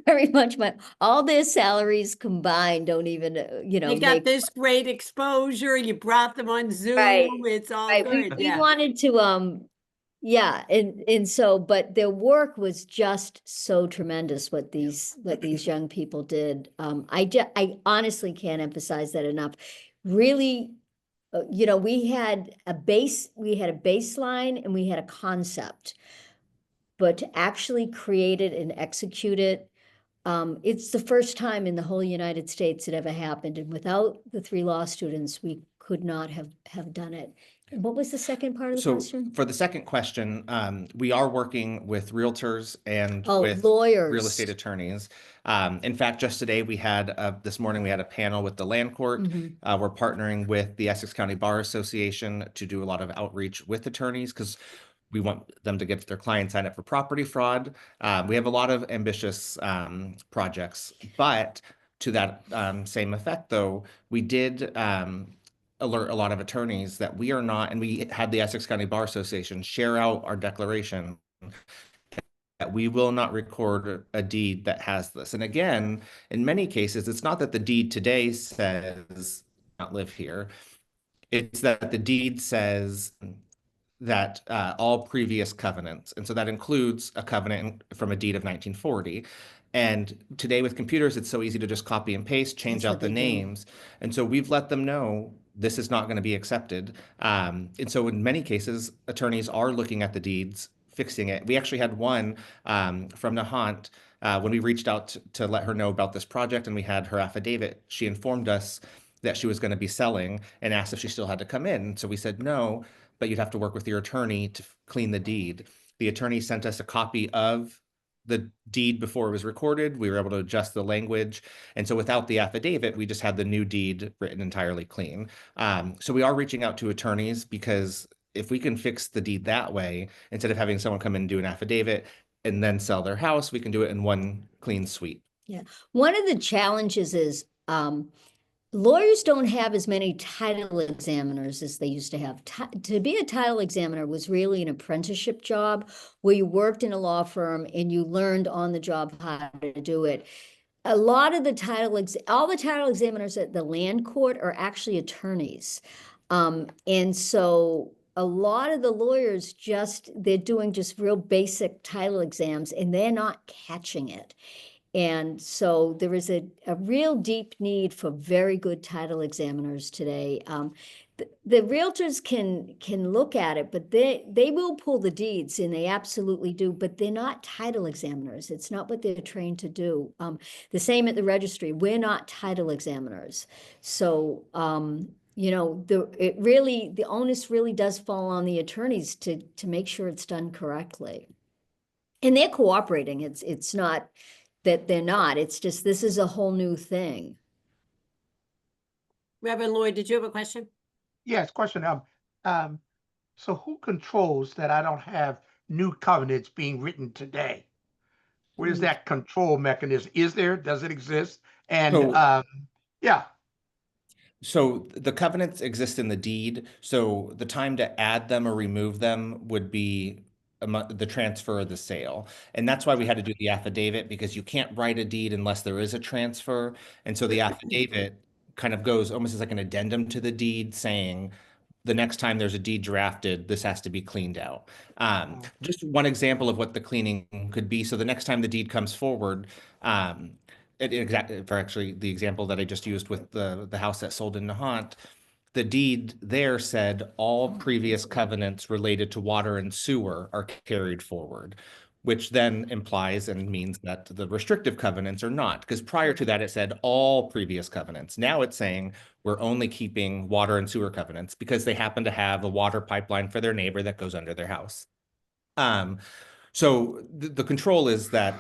very much. All their salaries combined don't even, They got this great exposure. You brought them on Zoom. Right. It's all Right. good. We wanted to, yeah, and so, but their work was just so tremendous, what these young people did. I honestly can't emphasize that enough. Really, we had a baseline and we had a concept, but to actually create it and execute it, it's the first time in the whole United States it ever happened. And without the 3 law students, we could not have done it. What was the second part of the question? For the second question, we are working with realtors and with lawyers, real estate attorneys. In fact, just today this morning we had a panel with the Land Court. We're partnering with the Essex County Bar Association to do a lot of outreach with attorneys, because we want them to get their clients signed up for property fraud. We have a lot of ambitious projects, but to that same effect, though, we did alert a lot of attorneys that we are not, and we had the Essex County Bar Association share out our declaration that we will not record a deed that has this. And again, in many cases, it's not that the deed today says not live here. It's that the deed says that all previous covenants, and so that includes a covenant from a deed of 1940. And today with computers, it's so easy to just copy and paste, change out the names. And so we've let them know this is not going to be accepted. And so in many cases, attorneys are looking at the deeds, fixing it. We actually had one from Nahant when we reached out to let her know about this project, and we had her affidavit. She informed us that she was going to be selling and asked if she still had to come in. So we said no, but you'd have to work with your attorney to clean the deed. The attorney sent us a copy of the deed before it was recorded. We were able to adjust the language. And so without the affidavit, we just had the new deed written entirely clean. So we are reaching out to attorneys, because if we can fix the deed that way, instead of having someone come in and do an affidavit and then sell their house, we can do it in one clean sweep. Yeah. One of the challenges is lawyers don't have as many title examiners as they used to have. To be a title examiner was really an apprenticeship job where you worked in a law firm and you learned on the job how to do it. A lot of all the title examiners at the Land Court are actually attorneys. And so a lot of the lawyers they're doing just real basic title exams and they're not catching it. And so there is a real deep need for very good title examiners today. The realtors can look at it, but they will pull the deeds, and they absolutely do, but they're not title examiners. It's not what they're trained to do. The same at the registry. We're not title examiners. So, you know, the onus really does fall on the attorneys to make sure it's done correctly. And they're cooperating. It's not that they're not. It's just this is a whole new thing. Reverend Lloyd, did you have a question? Yes, question. So who controls that I don't have new covenants being written today? Where's that control mechanism? Is there? Does it exist? And So- yeah. So the covenants exist in the deed. So the time to add them or remove them would be the transfer or the sale. And that's why we had to do the affidavit, because you can't write a deed unless there is a transfer. And so the affidavit kind of goes almost as like an addendum to the deed saying, the next time there's a deed drafted, this has to be cleaned out. Just one example of what the cleaning could be. So the next time the deed comes forward, exactly for actually the example that I just used with the house that sold in Nahant, the deed there said all previous covenants related to water and sewer are carried forward, which then implies and means that the restrictive covenants are not, because prior to that it said all previous covenants. Now it's saying we're only keeping water and sewer covenants because they happen to have a water pipeline for their neighbor that goes under their house. So the control is that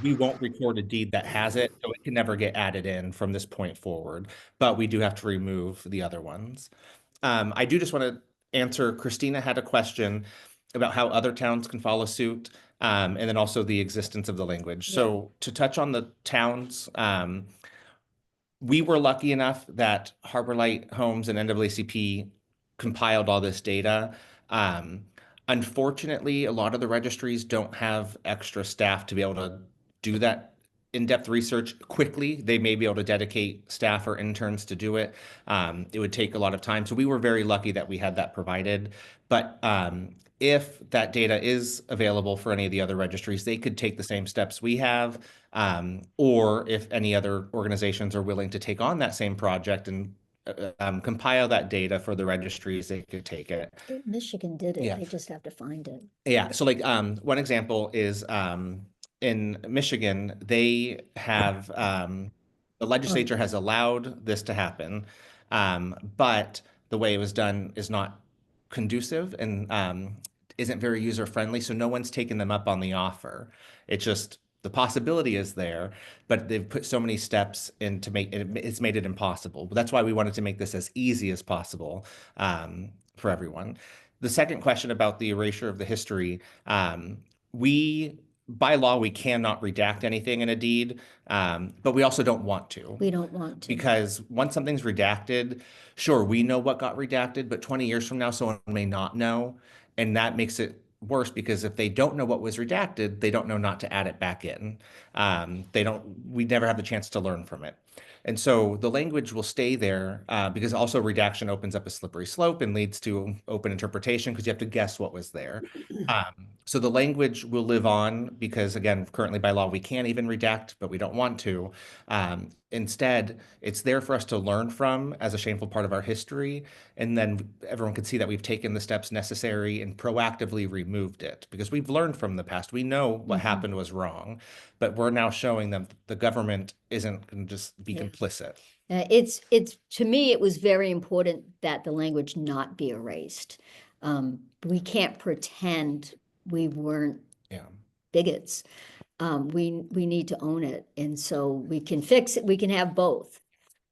we won't record a deed that has it, so it can never get added in from this point forward, but we do have to remove the other ones. I do just want to answer, Christina had a question about how other towns can follow suit, and then also the existence of the language. Yeah. So to touch on the towns, we were lucky enough that Harbor Light Homes and NAACP compiled all this data. Unfortunately, a lot of the registries don't have extra staff to be able to do that in-depth research quickly. They may be able to dedicate staff or interns to do it. It would take a lot of time. So we were very lucky that we had that provided. But if that data is available for any of the other registries, they could take the same steps we have. Or if any other organizations are willing to take on that same project and compile that data for the registries, they could take it. Michigan did it. Yeah. They just have to find it. Yeah, so like one example is in Michigan, they have the legislature has allowed this to happen, but the way it was done is not conducive and isn't very user friendly. So no one's taken them up on the offer. It's just the possibility is there, but they've put so many steps in to make it, it's made it impossible. But that's why we wanted to make this as easy as possible for everyone. The second question about the erasure of the history, by law, we cannot redact anything in a deed, but we also don't want to. We don't want to. Because once something's redacted, sure, we know what got redacted, but 20 years from now, someone may not know. And that makes it worse because if they don't know what was redacted, they don't know not to add it back in. We never have the chance to learn from it. And so the language will stay there because also redaction opens up a slippery slope and leads to open interpretation because you have to guess what was there. So the language will live on because, again, currently by law, we can't even redact, but we don't want to. Instead, it's there for us to learn from as a shameful part of our history. And then everyone can see that we've taken the steps necessary and proactively removed it because we've learned from the past. We know what happened was wrong, but we're now showing them the government isn't going to just be complicit. It's to me, it was very important that the language not be erased. We can't pretend we weren't bigots. We need to own it. And so we can fix it. We can have both.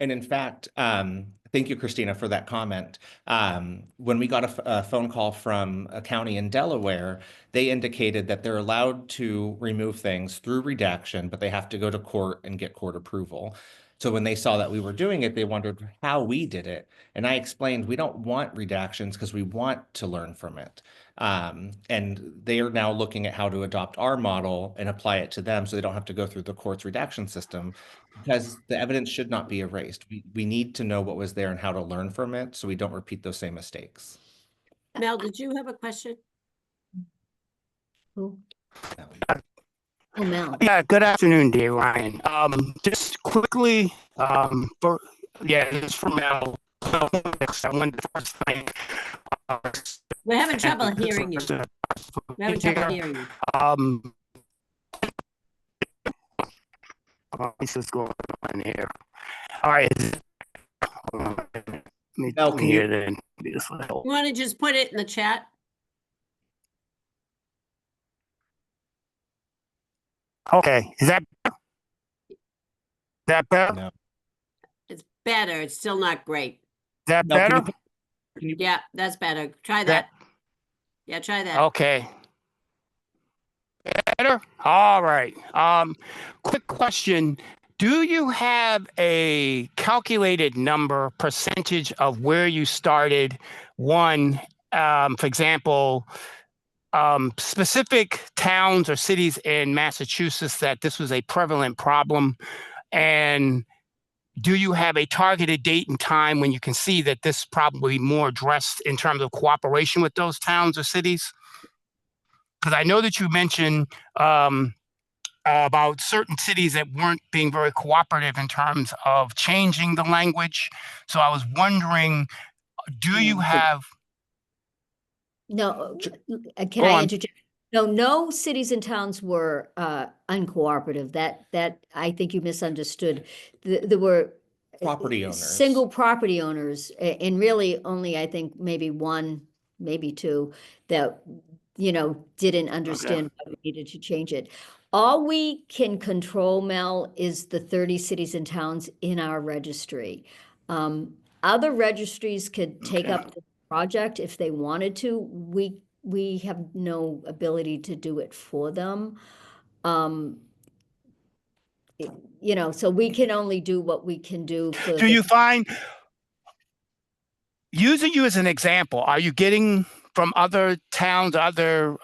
And in fact, thank you, Christina, for that comment. When we got a phone call from a county in Delaware, they indicated that they're allowed to remove things through redaction, but they have to go to court and get court approval. So when they saw that we were doing it, they wondered how we did it. And I explained, we don't want redactions because we want to learn from it. And they are now looking at how to adopt our model and apply it to them so they don't have to go through the court's redaction system because the evidence should not be erased. We need to know what was there and how to learn from it so we don't repeat those same mistakes. Mel, did you have a question? Who? Oh, Mel. Yeah, good afternoon, Dave Ryan. Just quickly, this is from Mel. I wanted to first thank, We're having trouble hearing you. We're having trouble hearing you. This is going on here. All right. Mel, can you- then. You want to just put it in the chat? Okay, is that better? No. It's better. It's still not great. Is that Mel, can you better? Yeah, that's better. Try that. Yeah, try that. Okay. Better? All right. Quick question. Do you have a calculated number, percentage of where you started? One, for example, specific towns or cities in Massachusetts that this was a prevalent problem? And do you have a targeted date and time when you can see that this problem will be more addressed in terms of cooperation with those towns or cities? Because I know that you mentioned about certain cities that weren't being very cooperative in terms of changing the language. So I was wondering, do you have? No, can Go I on. interject? No cities and towns were uncooperative. That I think you misunderstood. There were Property owners. single property owners, and really only I think maybe one, maybe two that didn't understand why we needed to change it. All we can control, Mel, is the 30 cities and towns in our registry. Other registries could take up the project if they wanted to. We have no ability to do it for them. So we can only do what we can do for Do you find, using you as an example, are you getting from other towns, other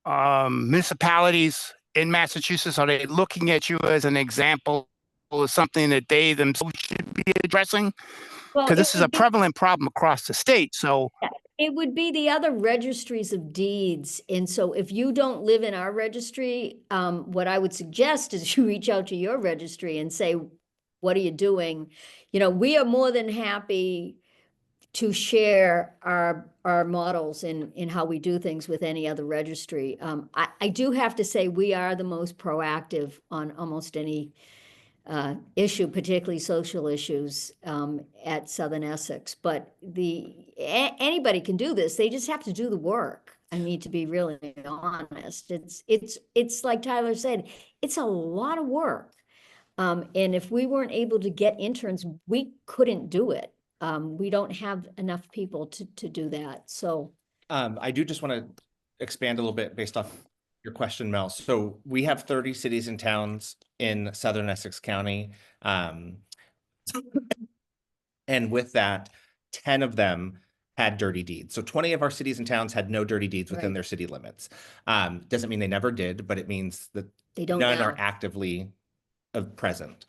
municipalities in Massachusetts, are they looking at you as an example of something that they themselves should be addressing? Because this is a prevalent problem across the state. So it would be the other registries of deeds. And so if you don't live in our registry, what I would suggest is you reach out to your registry and say, what are you doing? We are more than happy to share our models in how we do things with any other registry. I do have to say we are the most proactive on almost any issue, particularly social issues at Southern Essex. But anybody can do this. They just have to do the work. I mean, to be really honest, it's like Tyler said, it's a lot of work. And if we weren't able to get interns, we couldn't do it. We don't have enough people to do that. So I do just want to expand a little bit based off your question, Mel. So we have 30 cities and towns in Southern Essex County. And with that, 10 of them had dirty deeds. So 20 of our cities and towns had no dirty deeds within their city limits. Doesn't mean they never did, but it means that they don't none now. are actively present.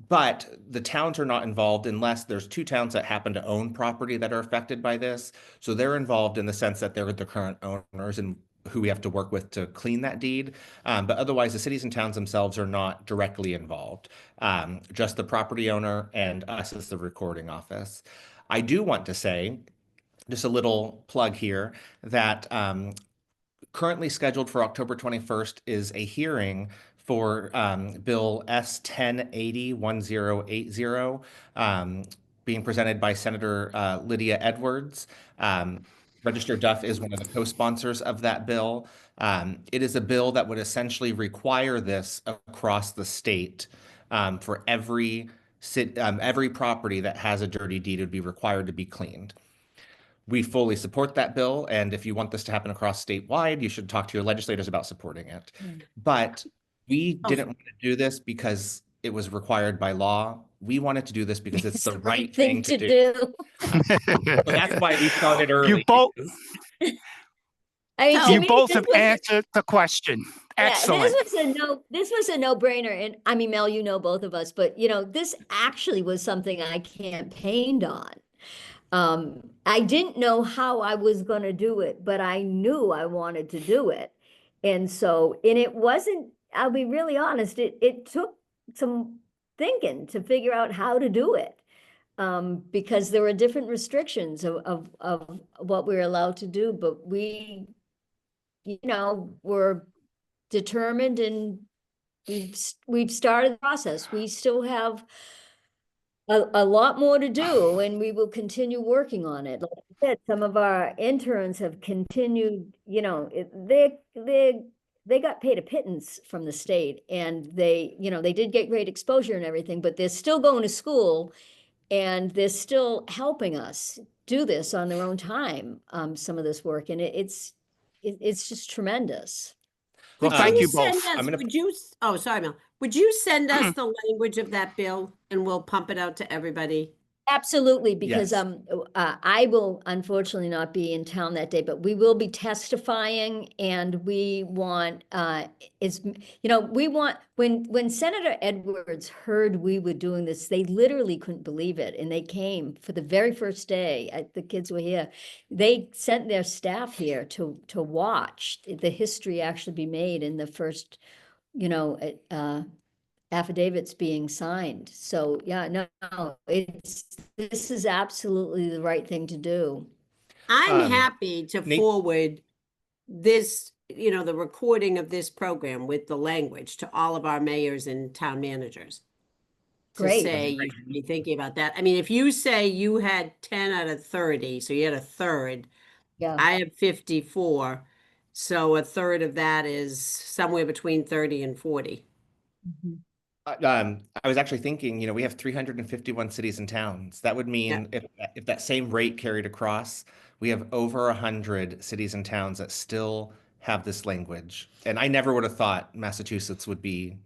But the towns are not involved unless there's two towns that happen to own property that are affected by this. So they're involved in the sense that they're the current owners and who we have to work with to clean that deed. But otherwise, the cities and towns themselves are not directly involved. Just the property owner and us as the recording office. I do want to say, just a little plug here, that currently scheduled for October 21st is a hearing for Bill S-1080-1080, being presented by Senator Lydia Edwards. Register Duff is one of the co-sponsors of that bill. It is a bill that would essentially require this across the state for every property that has a dirty deed would be required to be cleaned. We fully support that bill, and if you want this to happen across statewide, you should talk to your legislators about supporting it. But we didn't want to do this because it was required by law. We wanted to do this because it's the right thing to do. So that's why we started early. You both, I mean, to you me, both this have was answered the question. Excellent. This was a no-brainer. And I mean, Mel, both of us, but this actually was something I campaigned on. I didn't know how I was going to do it, but I knew I wanted to do it. And so, and it wasn't, I'll be really honest, it took some thinking to figure out how to do it. Because there were different restrictions of what we were allowed to do, but we, you know, were determined, and we've started the process. We still have a lot more to do, and we will continue working on it. Like I said, some of our interns have continued, you know, they got paid a pittance from the state, and they, you know, they did get great exposure and everything, but they're still going to school, and they're still helping us do this on their own time, some of this work, and it's just tremendous. Well, Would thank you send both. us- I'm gonna- Would you, oh, sorry, Mel. Would you send us the language of that bill and we'll pump it out to everybody? Absolutely, because Yes. I will unfortunately not be in town that day, but we will be testifying, and we want we want, when Senator Edwards heard we were doing this, they literally couldn't believe it, and they came for the very first day. The kids were here. They sent their staff here to watch the history actually be made in the first, affidavits being signed. So yeah, no, this is absolutely the right thing to do. I'm Um, happy to Nate- forward this, the recording of this program with the language to all of our mayors and town managers. To Great. say you should be thinking about that. I mean, if you say you had 10 out of 30, so you had a third, Yeah. I have 54. So a third of that is somewhere between 30 and 40. Mhm. I was actually thinking, we have 351 cities and towns. That would mean if that same rate carried across, we have over 100 cities and towns that still have this language. And I never would have thought Massachusetts would be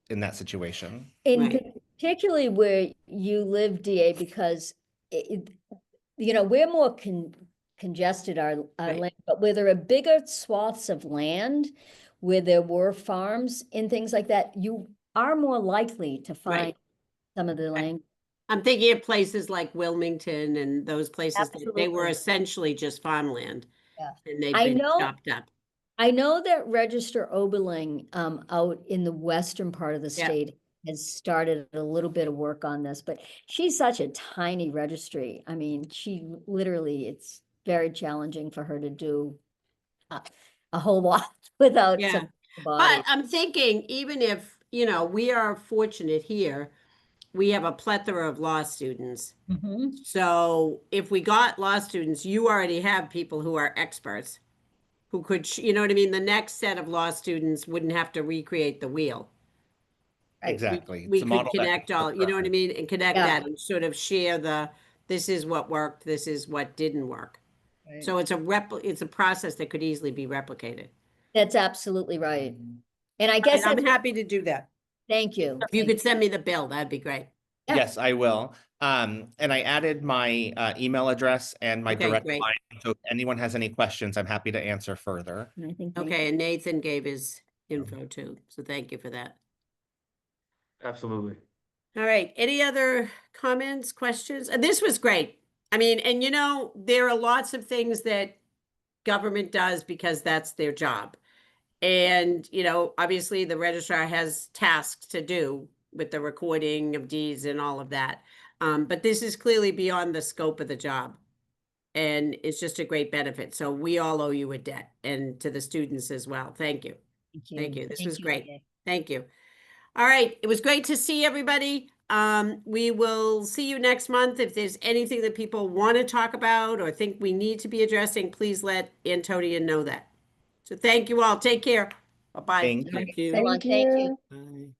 in that situation. And particularly where you live, DA, because we're more congested, our Right. land, but where there are bigger swaths of land, where there were farms and things like that, you are more likely to find Right. some of the land. I'm thinking of places like Wilmington and those places, they were Absolutely. essentially just farmland. Yeah. And they've I been know- chopped up. I know that Register Oberling, out in the western part of the Yeah. state, has started a little bit of work on this, but she's such a tiny registry. I mean, it's very challenging for her to do a whole lot without Yeah. some body. But I'm thinking, even if, we are fortunate here, we have a plethora of law students. Mhm. So if we got law students, you already have people who are experts who could, you know what I mean? The next set of law students wouldn't have to recreate the wheel. Right. Exactly. We It's a could model that connect can all, work you know what I forever. mean? And connect Yeah. that and sort of share this is what worked, this is what didn't work. Right. So it's a process that could easily be replicated. That's absolutely right. And I guess, And I'm happy to do that. thank you. If you could send me the bill, that'd be great. Yeah. Yes, I will. And I added my email address and my Okay, direct great. line. So if anyone has any questions, I'm happy to answer further. And I think Okay, and Nathan gave his info too, so thank you for that. Absolutely. All right, any other comments, questions? This was great. I mean, and there are lots of things that government does because that's their job. And, obviously the registrar has tasks to do with the recording of deeds and all of that. But this is clearly beyond the scope of the job. And it's just a great benefit. So we all owe you a debt, and to the students as well. Thank you. Thank you. This was great. DA. Thank you. All right. It was great to see everybody. We will see you next month. If there's anything that people want to talk about or think we need to be addressing, please let Antonia know that. So thank you all. Take care. Bye-bye. Thank you. Thank you. So long. Thank you. Bye.